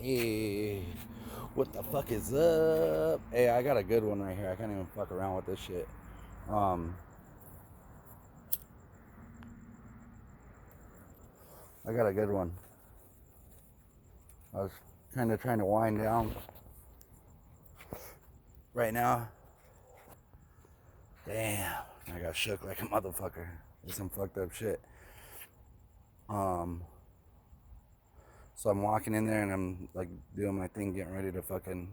Hey, what the fuck is up? Hey, I got a good one right here. I can't even fuck around with this shit. Um, I got a good one. I was kind of trying to wind down right now. Damn, I got shook like a motherfucker. It's some fucked up shit. Um, so I'm walking in there and I'm like doing my thing, getting ready to fucking,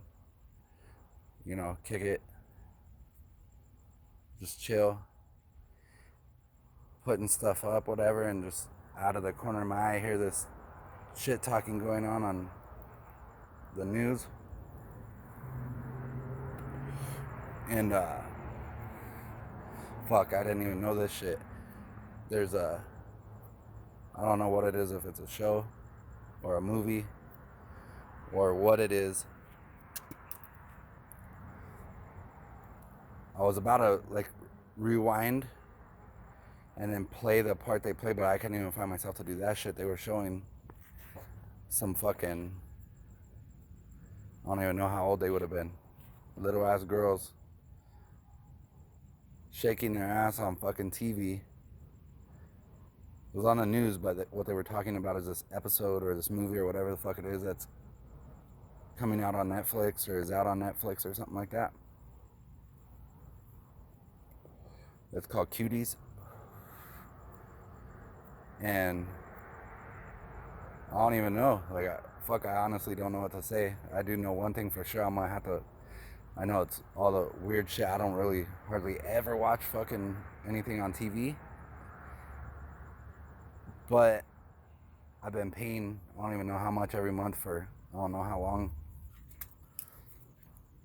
kick it, just chill, putting stuff up, whatever, and just out of the corner of my eye, I hear this shit talking going on the news. And fuck, I didn't even know this shit. There's I don't know what it is, if it's a show or a movie or what it is. I was about to like rewind and then play the part they played, but I couldn't even find myself to do that shit. They were showing some fucking, I don't even know how old they would have been, little ass girls shaking their ass on fucking TV. It was on the news, but what they were talking about is this episode or this movie or whatever the fuck it is that's coming out on Netflix or is out on Netflix or something like that. It's called Cuties. And I don't even know. I honestly don't know what to say. I do know one thing for sure. I'm gonna have to. I know it's all the weird shit. I don't really hardly ever watch fucking anything on TV. But I've been paying, I don't even know how much every month for, I don't know how long,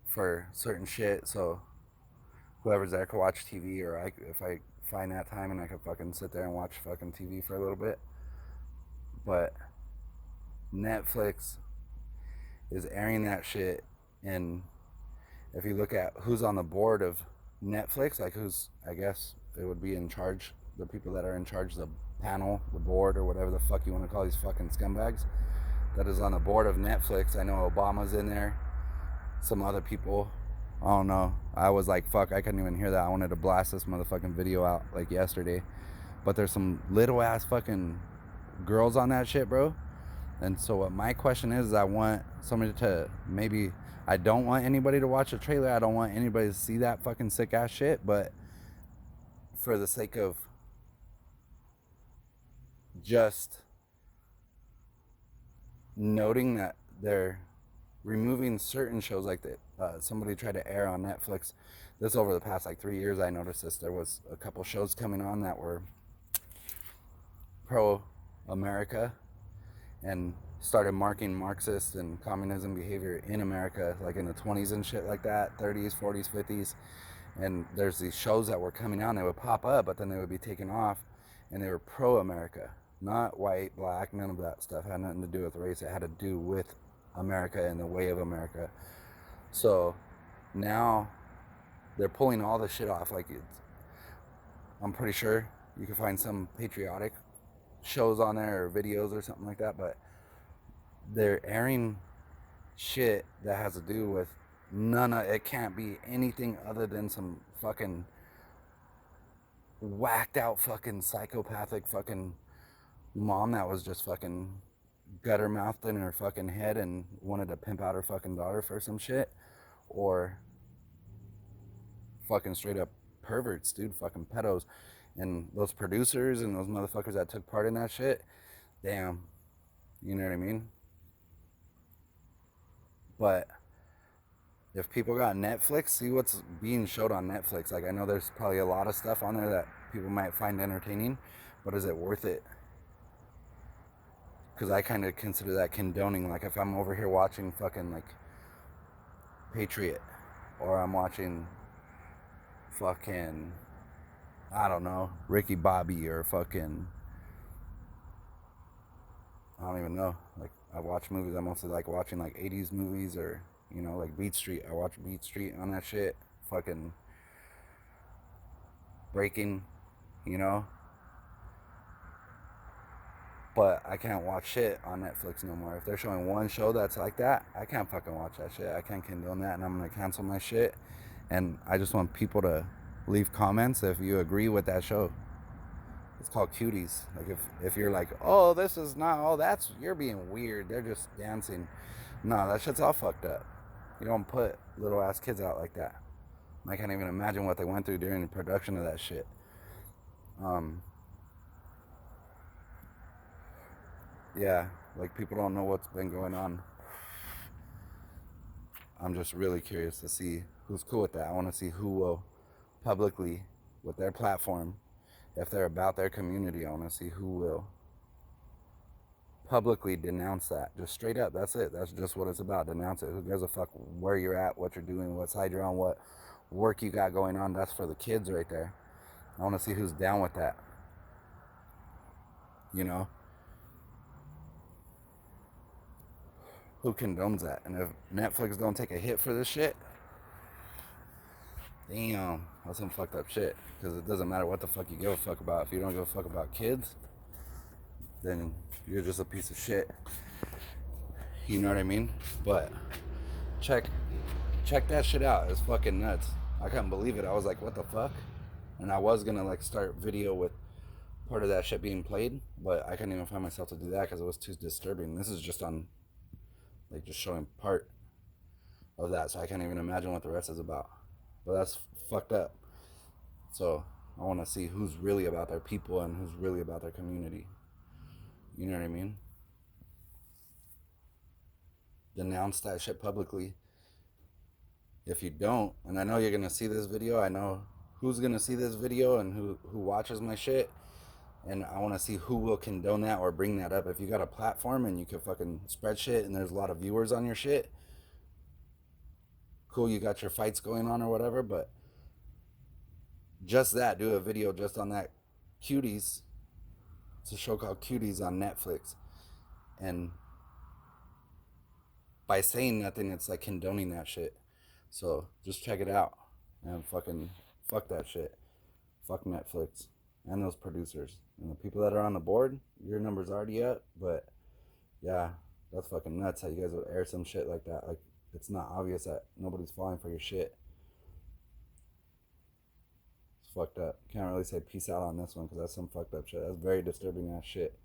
for certain shit. So whoever's there could watch TV, or if I find that time and I could fucking sit there and watch fucking TV for a little bit. But Netflix is airing that shit, and if you look at who's on the board of Netflix, like who's, I guess it would be in charge, the people that are in charge, the panel, the board, or whatever the fuck you want to call these fucking scumbags, that is on the board of Netflix. I know Obama's in there, some other people. I don't know. I was like, fuck, I couldn't even hear that. I wanted to blast this motherfucking video out like yesterday. But there's some little ass fucking girls on that shit, bro. And so what my question is I want somebody to maybe, I don't want anybody to watch a trailer. I don't want anybody to see that fucking sick ass shit. But for the sake of just noting that they're removing certain shows like that, somebody tried to air on Netflix. This over the past like 3 years, I noticed this. There was a couple shows coming on that were pro-America and started marking Marxist and communism behavior in America, like in the 20s and shit like that, 30s, 40s, 50s. And there's these shows that were coming out and they would pop up, but then they would be taken off, and they were pro-America, not white, black, none of that stuff. It had nothing to do with race. It had to do with America and the way of America. So now they're pulling all this shit off. Like, I'm pretty sure you can find some patriotic shows on there or videos or something like that, but they're airing shit that has to do with it can't be anything other than some fucking whacked out fucking psychopathic fucking mom that was just fucking gutter mouthed in her fucking head and wanted to pimp out her fucking daughter for some shit, or fucking straight up perverts, dude, fucking pedos. And those producers and those motherfuckers that took part in that shit, damn, you know what I mean? But if people got Netflix, see what's being showed on Netflix. Like, I know there's probably a lot of stuff on there that people might find entertaining, but is it worth it? Because I kind of consider that condoning. Like, if I'm over here watching fucking like Patriot, or I'm watching fucking, I don't know, Ricky Bobby, or fucking, I don't even know. Like, I watch movies. I mostly like watching like 80s movies, or, like Beat Street. I watch Beat Street on that shit. Fucking Breaking, you know. But I can't watch shit on Netflix no more. If they're showing one show that's like that, I can't fucking watch that shit. I can't condone that, and I'm gonna cancel my shit. And I just want people to leave comments if you agree with that show. It's called Cuties. Like if you're like, oh, this is not, oh, that's, you're being weird. They're just dancing. No, that shit's all fucked up. You don't put little ass kids out like that. I can't even imagine what they went through during the production of that shit. Um, yeah, like people don't know what's been going on. I'm just really curious to see who's cool with that. I want to see who will publicly, with their platform, if they're about their community, I want to see who will publicly denounce that. Just straight up. That's it. That's just what it's about. Denounce it. Who gives a fuck where you're at, what you're doing, what side you're on, what work you got going on. That's for the kids right there. I want to see who's down with that. You know? Who condones that? And if Netflix don't take a hit for this shit, damn, that's some fucked up shit. Because it doesn't matter what the fuck you give a fuck about. If you don't give a fuck about kids, then you're just a piece of shit. You know what I mean? But check that shit out. It's fucking nuts. I couldn't believe it. I was like, what the fuck? And I was gonna like start video with part of that shit being played, but I couldn't even find myself to do that because it was too disturbing. This is just on, like, just showing part of that, so I can't even imagine what the rest is about. But that's fucked up. So I want to see who's really about their people and who's really about their community. You know what I mean? Denounce that shit publicly. If you don't, and I know you're gonna see this video, I know who's gonna see this video and who watches my shit, and I want to see who will condone that or bring that up. If you got a platform and you can fucking spread shit and there's a lot of viewers on your shit, cool, you got your fights going on or whatever, but just that, do a video just on that. Cuties. It's a show called Cuties on Netflix, and by saying nothing, it's like condoning that shit. So just check it out and fucking fuck that shit. Fuck Netflix and those producers and the people that are on the board. Your number's already up, but yeah, that's fucking nuts how you guys would air some shit like that. Like, it's not obvious that nobody's falling for your shit. It's fucked up. Can't really say peace out on this one because that's some fucked up shit. That's very disturbing ass shit.